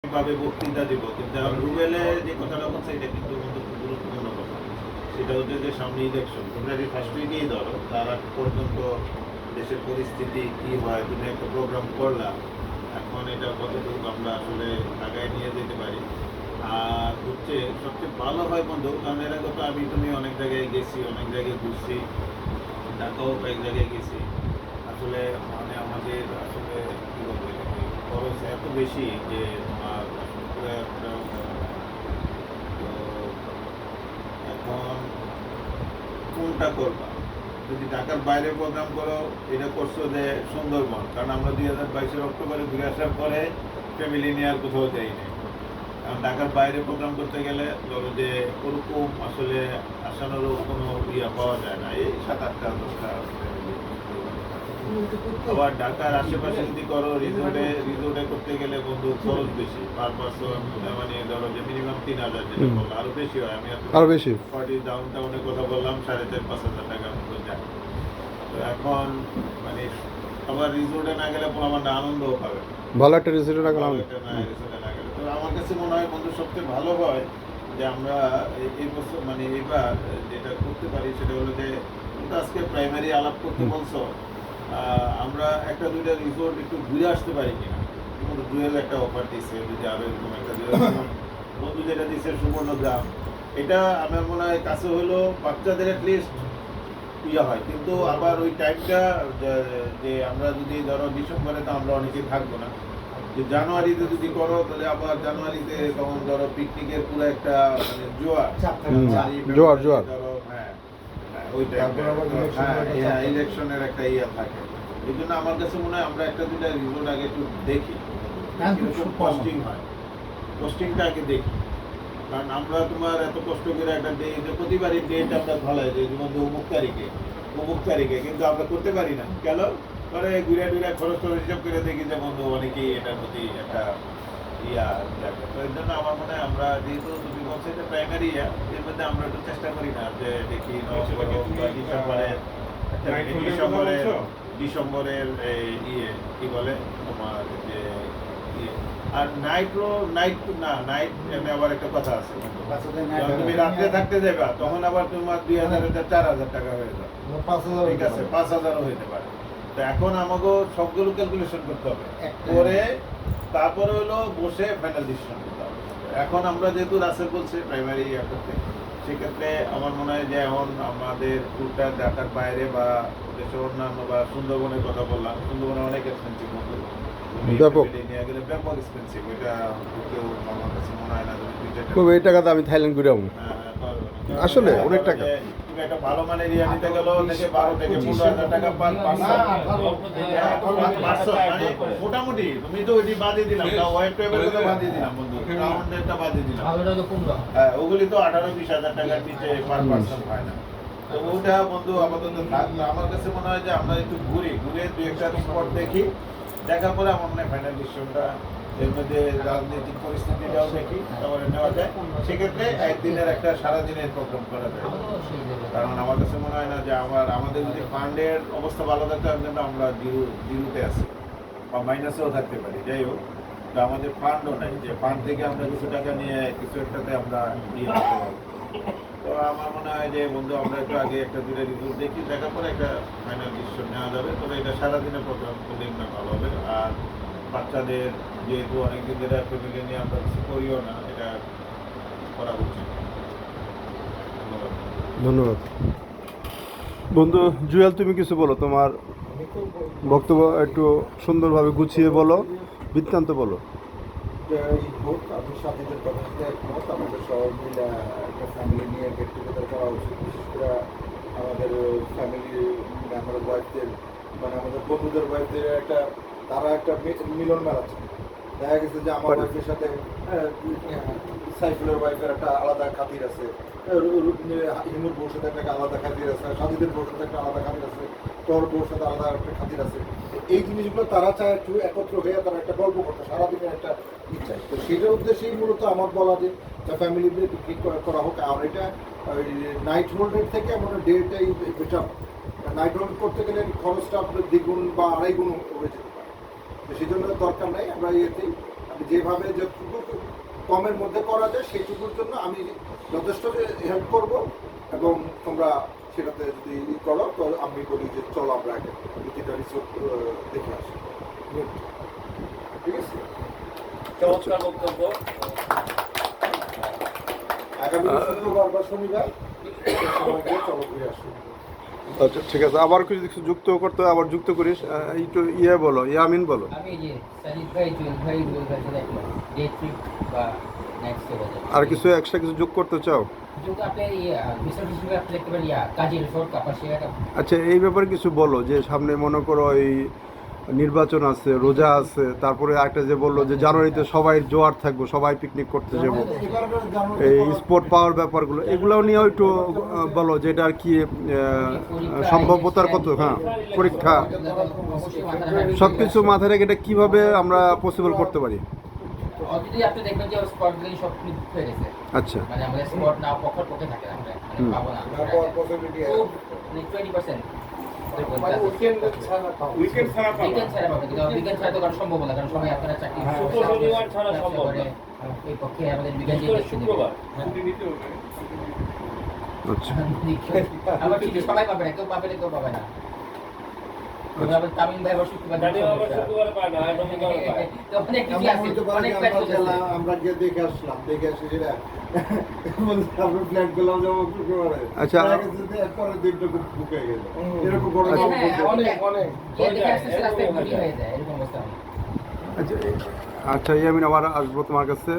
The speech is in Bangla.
ভাবে বক্তৃতা দিব, কিন্তু রুবেলে যে কথাটা বলছে এটা কিন্তু খুব গুরুত্বপূর্ণ কথা। সেটা হচ্ছে যে সামনে ইলেকশন, ফেব্রুয়ারি ফার্স্ট উইকেই ধরো, তার আগ পর্যন্ত দেশের পরিস্থিতি কি হয়, তুমি একটা প্রোগ্রাম করলাম, এখন এটা কতটুকু আমরা আসলে আগায় নিয়ে যেতে পারি। আর হচ্ছে সবচেয়ে ভালো হয় বন্ধু, কারণ এর আগে তো তুমি অনেক জায়গায় গেছি, অনেক জায়গায় ঘুরছি, ঢাকাও কয়েক জায়গায় গেছি। আসলে মানে আমাদের আসলে কী বলবো, এটাকে খরচ এত বেশি যে তোমার পুরো একটা তো এখন কোনটা করবা? যদি ঢাকার বাইরে প্রোগ্রাম করো, এটা করছো যে সুন্দরবন, কারণ আমরা 2022-এর অক্টোবরে ঘুরে আসার পরে ফ্যামিলি নিয়ে আর কোথাও যাইনি। কারণ ঢাকার বাইরে প্রোগ্রাম করতে গেলে ধরো যে ওরকম আসলে আসানোরও কোনো ইয়া পাওয়া যায় না, এই 7-8টা 10টা আবার ঢাকার আশেপাশে যদি করো রিসোর্টে করতে গেলে বন্ধু খরচ বেশি, পার পারসন মানে ধরো যে মিনিমাম 3000, যেটা বললো আরো বেশি হয়। আমি আরো বেশি ডাউন টাউনের কথা বললাম, 4,500-5,000 টাকার মতো যায়। তো এখন মানে আবার রিসোর্টে না গেলে আমার আনন্দও পাবে, ভালো একটা রিসোর্টে না গেলাম। রিসোর্টে না গেলে তো আমার কাছে মনে হয় বন্ধু সবচেয়ে ভালো হয় যে আমরা এই বছর মানে এবার যেটা করতে পারি সেটা হলো যে আজকে প্রাইমারি আলাপ করতে বলছো, আমরা একটা দুইটা রিসোর্ট একটু ঘুরে আসতে পারি কিনা। যেমন জুয়েল একটা অফার দিচ্ছে, যদি আরো এরকম একটা বন্ধু যেটা দিচ্ছে সুবর্ণগ্রাম, এটা আমার মনে হয় কাছে হলো বাচ্চাদের অ্যাটলিস্ট ইয়ে হয়, কিন্তু আবার ওই টাইমটা যে আমরা যদি ধরো ডিসেম্বরে তো আমরা অনেকেই থাকবো না, যে জানুয়ারিতে যদি করো তাহলে আবার জানুয়ারিতে তখন ধরো পিকনিকের পুরো একটা মানে জোয়ার ধরো, হ্যাঁ ওই ইলেকশনের একটা ইয়ে থাকে। এই জন্য আমার কাছে মনে হয় আমরা একটা দুটা রিসোর্ট আগে একটু দেখি কস্টিং হয়, কস্টিংটা আগে দেখি। কারণ আমরা তোমার এত কষ্ট করে একটা ডে, প্রতিবারই ডেট আমরা ধলাই যে অমুক তারিখে, কিন্তু আমরা করতে পারি না কেন? পরে ঘুরে ঘুরে খরচ হিসাব করে দেখি যে বন্ধু অনেকেই এটার প্রতি একটা ইয়া থাকে। তো এর জন্য আমার মনে হয় আমরা যেহেতু তুমি বলছো যে প্রাইমারি ইয়া, এর মধ্যে আমরা একটু চেষ্টা করি না যে দেখি ডিসেম্বরের ইয়ে কি বলে তোমার যে ইয়ে। আর নাইট এমনি আবার একটা কথা আছে, তুমি রাত্রে থাকতে যাবে তখন আবার তোমার 2,000-4,000 টাকা হয়ে যাবে, ঠিক আছে 5,000ও হইতে পারে। তো এখন আমাকে সবগুলো ক্যালকুলেশন করতে হবে করে তারপরে হলো বসে ফাইনাল ডিসিশন করতে হবে। এখন আমরা যেহেতু রাসেল বলছে প্রাইমারি ইয়া করতে, সেক্ষেত্রে আমার মনে হয় যে এখন আমাদের ট্যুরটা ঢাকার বাইরে বা দেশের অন্যান্য বা সুন্দরবনের কথা বললাম, সুন্দরবনে অনেক এক্সপেন্সিভ ব্যাপক নিয়ে গেলে ব্যাপক এক্সপেন্সিভ, এটা কেউ আমার কাছে মনে হয় না এই টাকাতে আমি থাইল্যান্ড ঘুরে যাবো আসলে অনেক টাকা। তুমি একটা ভালো মানের ইয়া নিতে গেল থেকে 12,000-15,000 টাকা পার মোটামুটি। তুমি তো ওইটি বাদই দিলাম, ওয়েব টেবিল তো বাদই দিলাম বন্ধু, রাউন্ডেরটা বাদই দিলাম, হ্যাঁ ওগুলি তো 18-20,000 টাকার নিচে পার পার্সন হয় না। তো ওটা বন্ধু আপাতত থাকলো। আমার কাছে মনে হয় যে আমরা একটু ঘুরে দুই একটা স্পট দেখি, দেখার পরে আমার মনে হয় ফাইনাল ডিসিশনটা এর মধ্যে রাজনৈতিক পরিস্থিতিটাও দেখি তারপরে নেওয়া যায়। সেক্ষেত্রে একদিনের একটা সারাদিনের প্রোগ্রাম করা যায়, কারণ আমার কাছে মনে হয় না যে আমাদের যদি ফান্ডের অবস্থা ভালো থাকতে হবে, কিন্তু আমরা জিরোতে আছি বা মাইনাসেও থাকতে পারি। যাই হোক, তো আমাদের ফান্ডও নাই যে ফান্ড থেকে আমরা কিছু টাকা নিয়ে কিছু একটাতে আমরা দিয়ে করতে পারবো। তো আমার মনে হয় যে বন্ধু আমরা একটু আগে একটা দুটো রিভিউ দেখি, দেখার পরে একটা ফাইনাল ডিসিশন নেওয়া যাবে। তবে এটা সারাদিনের প্রোগ্রাম করলে না ভালো হবে। আর বাচ্চাদের যেহেতু অনেকদিন ধরে ফ্যামিলি নিয়ে আমরা কিছু করিও না, এটা করা উচিত। ধন্যবাদ বন্ধু। জুয়েল তুমি কিছু বলো, তোমার বক্তব্য একটু সুন্দরভাবে গুছিয়ে বলো, বৃত্তান্ত বলো। আমি সাথীদের কথা সাথে একমত। আমাদের সবাই মিলে একটা ফ্যামিলি নিয়ে গেট টুগেদার করা উচিত। বিশেষ করে আমাদের ফ্যামিলি আমাদের ওয়াইফদের মানে আমাদের বন্ধুদের ওয়াইফদের তারা একটা মিলন মেলাচ্ছে। দেখা গেছে যে আমার ওয়াইফের সাথে সাইফুলের ওয়াইফের একটা আলাদা খাতির আছে, হিমুর বউর সাথে একটা আলাদা খাতির আছে, সাজিদের বউর সাথে একটা আলাদা খাতির আছে, তোর বউর সাথে আলাদা একটা খাতির আছে। এই জিনিসগুলো তারা চায় একটু একত্র হয়ে তারা একটা গল্প করতে, সারাদিনের একটা ইচ্ছায়। তো সেটার উদ্দেশ্যেই মূলত আমার বলা যে ফ্যামিলি নিয়ে পিকনিক করা হোক। আর এটা নাইট হোল্ডের থেকে আমাদের ডেটাই বেটার। নাইট হোল্ড করতে গেলে খরচটা আপনার দ্বিগুণ বা আড়াই গুণ হয়ে যেতে পারে। তো সেই জন্য দরকার নাই, আমরা ইয়েতেই যেভাবে যতটুকু কমের মধ্যে করা যায় সেইটুকুর জন্য আমি যথেষ্ট হেল্প করব, এবং তোমরা সেটাতে যদি করো তো আমি বলি যে চলো আমরা আগে 2-3টা রিসোর্ট দেখে আসি। ঠিক আছে, চমৎকার বক্তব্য। আগামী শুক্রবার বা শনিবার সময় দিয়ে চলো ঘুরে আসি। আচ্ছা ঠিক আছে, আবার কিছু যুক্ত করতে হয়, আবার যুক্ত করিস। একটু বলো, ইয়ামিন বলো। আমি যে সাজিদ ভাই জুয়েল ভাই রুবেল ভাই সাথে ডে ট্রিপ বা নাইট স্টে বাজে আর কিছু এক্সট্রা কিছু যোগ করতে চাও? যেহেতু আপনি রিসোর্ট হিসেবে আপনি দেখতে পারেন কাজী রিসোর্ট কাপাসিয়া আচ্ছা, এই ব্যাপারে কিছু বলো যে সামনে মনে করো এই নির্বাচন আছে, রোজা আছে, তারপরে একটা যে বললো যে জানুয়ারিতে সবাই জোয়ার থাকবো, সবাই পিকনিক করতে যাবো, এই স্পোর্ট পাওয়ার ব্যাপারগুলো এগুলোও নিয়েও একটু বলো যে এটা আর কি সম্ভাব্যতার কত, হ্যাঁ পরীক্ষা সব কিছু মাথায় রেখে এটা কীভাবে আমরা পসিবল করতে পারি। অলরেডি আপনি দেখবেন যে স্পটগুলি সব বুক হয়ে গেছে। আচ্ছা মানে আমাদের স্পট না পক্ষে থাকে না, আমরা মানে পাবো না পসিবিলিটি খুব 20%। মানে উইকেন্ড ছাড়া উইকেন্ড ছাড়া পাবো। উইকেন্ড ছাড়া পাবে, কিন্তু উইকেন্ড ছাড়া তো করা সম্ভব না, কারণ সবাই আপনারা চাকরি শুক্র শনিবার ছাড়া সম্ভব না। এই পক্ষে আমাদের উইকেন্ড শুক্রবার ছুটি নিতে হবে। আচ্ছা আবার ঠিক সবাই পাবে না, কেউ পাবে না কেউ পাবে না। এবার আবার তামিম ভাই আবার শুক্রবার জানি আবার শুক্রবার পায় না, রবিবার পায়। তো অনেক কিছু আমরা আছে, বলতে পারি অনেক যে প্ল্যান আমরা করতেছে। গেলাম, আমরা গিয়ে দেখে আসলাম, দেখে আসি যেটা আমরা প্ল্যান করলাম যাবো শুক্রবারে। আচ্ছা। এরপরে দিনটা বুক হয়ে গেল, এরকম বড় আচ্ছা। গিয়ে দেখে আসতে আসতে রাস্তায় ভুল হয়ে যায়, এরকম অবস্থা হয়। আচ্ছা ইয়ামিন, আবার আসবো তোমার কাছে।